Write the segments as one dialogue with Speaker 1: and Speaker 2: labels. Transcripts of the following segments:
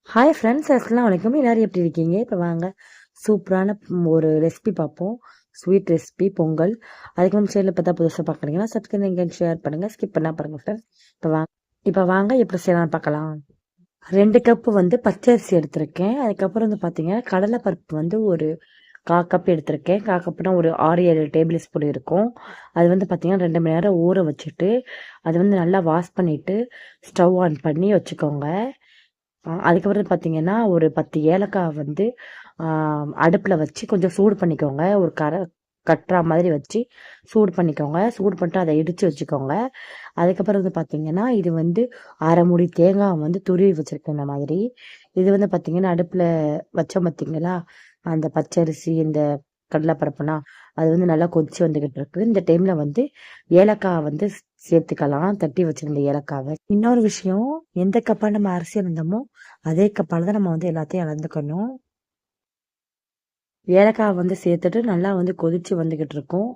Speaker 1: Hi friends, அஸ்ஸலாமு அலைக்கும். எல்லாரும் எப்படி இருக்கீங்க? இப்போ வாங்க சூப்பரான ஒரு ரெசிபி பார்ப்போம். Sweet recipe Pongal. அதுக்கு நம்ம சேனலில் பார்த்தா புதுசாக பார்க்குறீங்கன்னா சப்ஸ்கிரைப் நீங்கள் ஷேர் பண்ணுங்கள், ஸ்கிப் பண்ணால் பாருங்கள் ஃப்ரெண்ட்ஸ். இப்போ வாங்க எப்படி செய்யலாம்னு பார்க்கலாம். 2 கப்பு வந்து பச்சரிசி எடுத்திருக்கேன். அதுக்கப்புறம் வந்து பார்த்தீங்கன்னா கடலைப்பருப்பு வந்து ஒரு 1/4 கப் எடுத்திருக்கேன். 1/4 கப்னா ஒரு 6-7 டேபிள் ஸ்பூன் இருக்கும். அது வந்து பார்த்தீங்கன்னா 2 மணி நேரம் ஊற வச்சுட்டு அது வந்து நல்லா வாஷ் பண்ணிவிட்டு ஸ்டவ் ஆன் பண்ணி வச்சுக்கோங்க. அதுக்கப்புறம் பார்த்தீங்கன்னா ஒரு 10 ஏலக்காய் வந்து அடுப்பில் வச்சு கொஞ்சம் சூடு பண்ணிக்கோங்க. ஒரு கட்டுறா மாதிரி வச்சு சூடு பண்ணிக்கோங்க. சூடு பண்ணிட்டு அதை இடித்து வச்சுக்கோங்க. அதுக்கப்புறம் வந்து பார்த்தீங்கன்னா இது வந்து அரை மூடி தேங்காய் வந்து துருவி வச்சுருக்கேன் இந்த மாதிரி. இது வந்து பார்த்தீங்கன்னா அடுப்பில் வச்சோம் பார்த்தீங்களா, அந்த பச்சரிசி இந்த கடலைப்பருப்புனா அது வந்து நல்லா கொதிச்சு வந்துகிட்டு இருக்கு. இந்த டைம்ல வந்து ஏலக்காய் வந்து சேர்த்துக்கலாம், தட்டி வச்சிருந்த ஏலக்காவை. இன்னொரு விஷயம், எந்த கப்பால் நம்ம அரிசி இருந்தோமோ அதே கப்பால் தான் நம்ம வந்து எல்லாத்தையும் அளந்துக்கணும். ஏலக்காய் வந்து சேர்த்துட்டு நல்லா வந்து கொதிச்சு வந்துகிட்டு இருக்கும்.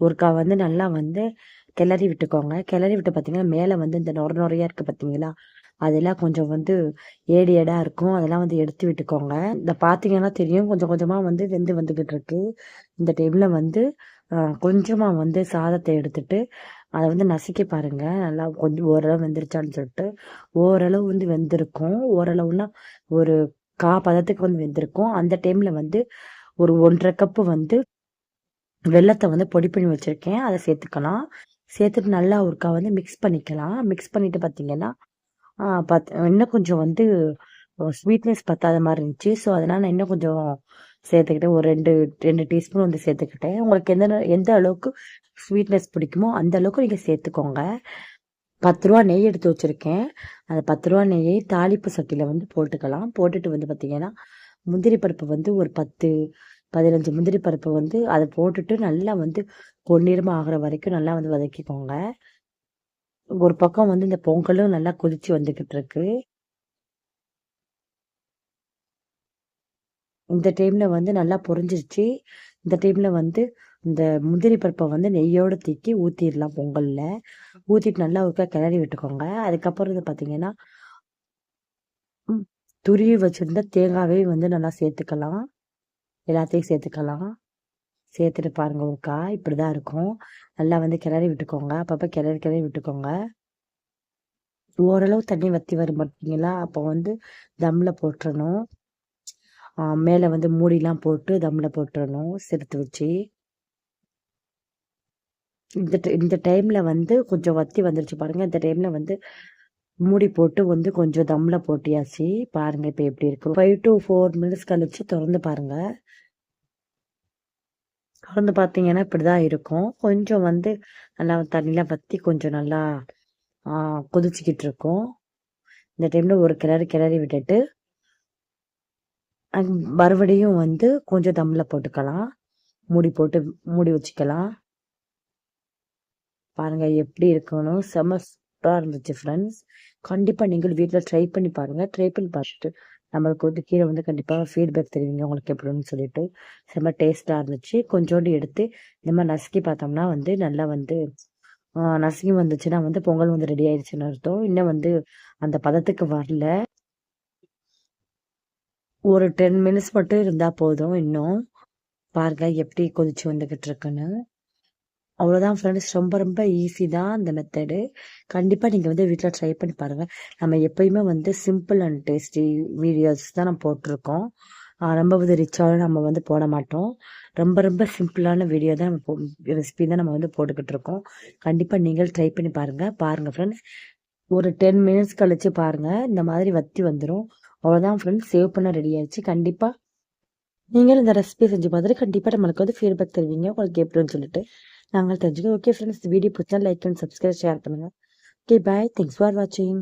Speaker 1: ஒருக்கா வந்து நல்லா வந்து கிளறி விட்டுக்கோங்க. கிளறி விட்டு பார்த்தீங்கன்னா மேலே வந்து இந்த நுரையா இருக்குது பார்த்தீங்களா, அதெல்லாம் கொஞ்சம் வந்து ஏடு ஏடாக இருக்கும். அதெல்லாம் வந்து எடுத்து விட்டுக்கோங்க. இந்த பார்த்தீங்கன்னா தெரியும், கொஞ்சம் கொஞ்சமாக வந்து வெந்து வந்துக்கிட்டு இருக்கு. இந்த டைமில் வந்து கொஞ்சமாக வந்து சாதத்தை எடுத்துட்டு அதை வந்து நசுக்கி பாருங்க. நல்லா கொஞ்சம் ஓரளவு வெந்துருச்சான்னு சொல்லிட்டு. ஓரளவு வந்து வெந்திருக்கும். ஓரளவுனா ஒரு பதத்துக்கு வந்து வெந்திருக்கும். அந்த டைமில் வந்து ஒரு 1/2 கப்பு வந்து வெல்லத்தை வந்து பொடி பண்ணி வச்சுருக்கேன், அதை சேர்த்துக்கலாம். சேர்த்துட்டு நல்லா ஒருக்கா வந்து மிக்ஸ் பண்ணிக்கலாம். மிக்ஸ் பண்ணிட்டு பார்த்தீங்கன்னா இன்னும் கொஞ்சம் வந்து ஸ்வீட்னஸ் பத்தாத மாதிரி இருந்துச்சு. ஸோ அதனால் நான் இன்னும் கொஞ்சம் சேர்த்துக்கிட்டேன். ஒரு 2 டீஸ்பூன் வந்து சேர்த்துக்கிட்டேன். உங்களுக்கு எந்த அளவுக்கு ஸ்வீட்னஸ் பிடிக்குமோ அந்த அளவுக்கு நீங்கள் சேர்த்துக்கோங்க. 10 ரூபா நெய் எடுத்து வச்சுருக்கேன். அந்த 10 ரூபா நெய்யை தாளிப்பு சட்டியில் வந்து போட்டுக்கலாம். போட்டுட்டு வந்து பார்த்தீங்கன்னா முந்திரி பருப்பு வந்து ஒரு 10-15 முந்திரி பருப்பு வந்து அதை போட்டுட்டு நல்லா வந்து பொன்னிறமாக ஆகிற வரைக்கும் நல்லா வந்து வதக்கிக்கோங்க. ஒரு பக்கம் வந்து இந்த பொங்கலும் நல்லா கொதிச்சு வந்துக்கிட்டு இருக்கு. இந்த டைமில் வந்து நல்லா பொரிஞ்சிருச்சு. இந்த டைமில் வந்து இந்த முந்திரி பருப்பை வந்து நெய்யோடு தூக்கி ஊற்றிடலாம் பொங்கலில். ஊற்றிட்டு நல்லா ஒருக்கா கிளறி விட்டுக்கோங்க. அதுக்கப்புறம் வந்து பார்த்தீங்கன்னா துருவி வச்சுருந்த தேங்காவே வந்து நல்லா சேர்த்துக்கலாம். எல்லாத்தையும் சேர்த்துக்கலாம். சேர்த்துட்டு பாருங்க, ஒருக்கா இப்படி தான் இருக்கும். நல்லா வந்து கிளறி விட்டுக்கோங்க. அப்பப்போ கிளறி விட்டுக்கோங்க. ஓரளவு தண்ணி வற்றி வரும் பார்த்தீங்களா, அப்போ வந்து தம்மில் போட்டுறணும். மேலே வந்து மூடிலாம் போட்டு தம்மில் போட்டுறணும் சிறுத்து வச்சு. இந்த டைமில் வந்து கொஞ்சம் வற்றி வந்துருச்சு பாருங்கள். இந்த டைமில் வந்து மூடி போட்டு வந்து கொஞ்சம் தம்மில் போட்டியாச்சு. பாருங்கள் இப்போ எப்படி இருக்கு. 5 to 4 மினிட்ஸ் கழிச்சு திறந்து பாருங்கள். திறந்து பார்த்தீங்கன்னா இப்படி தான் இருக்கும். கொஞ்சம் வந்து நல்லா தண்ணியில் வற்றி கொஞ்சம் நல்லா கொதிச்சுக்கிட்டு இருக்கும். இந்த டைமில் ஒரு கிளறி விட்டுட்டு மறுபடியும் வந்து கொஞ்சம் தம்மில் போட்டுக்கலாம். மூடி வச்சுக்கலாம். பாருங்கள் எப்படி இருக்கணும். செம்ம சூப்பராக இருந்துச்சு ஃப்ரெண்ட்ஸ். கண்டிப்பாக நீங்கள் வீட்டில் ட்ரை பண்ணி பாருங்கள். ட்ரை பண்ணி பார்த்துட்டு நம்மளுக்கு வந்து கீழே வந்து கண்டிப்பாக ஃபீட்பேக் தெரிவிங்க உங்களுக்கு எப்படின்னு சொல்லிட்டு. செம்ம டேஸ்ட்டாக இருந்துச்சு. கொஞ்சோண்டு எடுத்து இந்த மாதிரி நசுக்கி பார்த்தோம்னா வந்து நல்லா வந்து நசுக்கி வந்துச்சுன்னா வந்து பொங்கல் வந்து ரெடி ஆயிடுச்சுன்னு அர்த்தம். இன்னும் வந்து அந்த பதத்துக்கு வரல. ஒரு 10 மினிட்ஸ் மட்டும் இருந்தால் போதும். இன்னும் பாருங்க எப்படி கொதிச்சு வந்துக்கிட்டு இருக்குன்னு. அவ்வளோதான் ஃப்ரெண்ட்ஸ். ரொம்ப ரொம்ப ஈஸி தான் இந்த மெத்தடு. கண்டிப்பாக நீங்கள் வந்து வீட்டில் ட்ரை பண்ணி பாருங்கள். நம்ம எப்பயுமே வந்து சிம்பிள் அண்ட் டேஸ்டி வீடியோஸ் தான் நம்ம போட்டிருக்கோம். ரொம்ப வந்து ரிச்சாலும் நம்ம வந்து போட மாட்டோம். ரொம்ப ரொம்ப சிம்பிளான வீடியோ தான் நம்ம ரெசிபி தான் நம்ம வந்து போட்டுக்கிட்டு இருக்கோம். கண்டிப்பாக நீங்கள் ட்ரை பண்ணி பாருங்கள் ஃப்ரெண்ட்ஸ். ஒரு 10 மினிட்ஸ் கழிச்சு பாருங்கள், இந்த மாதிரி வற்றி வந்துடும். அவ்வளோதான் ஃப்ரெண்ட்ஸ், சேவ் பண்ண ரெடி ஆயிடுச்சு. கண்டிப்பாக நீங்கள் இந்த ரெசிபி செஞ்சு பார்த்துட்டு கண்டிப்பாக நம்மளுக்கு வந்து ஃபீட்பேக் தருவீங்க உங்களுக்கு எப்படின்னு சொல்லிட்டு நாங்கள் தெரிஞ்சுக்கோம். ஓகே ஃப்ரெண்ட்ஸ், வீடியோ பிடிச்சா லைக் அண்ட் சப்ஸ்கிரைப் ஷேர் பண்ணுங்கள். ஓகே பாய், தேங்க்ஸ் ஃபார் வாட்சிங்.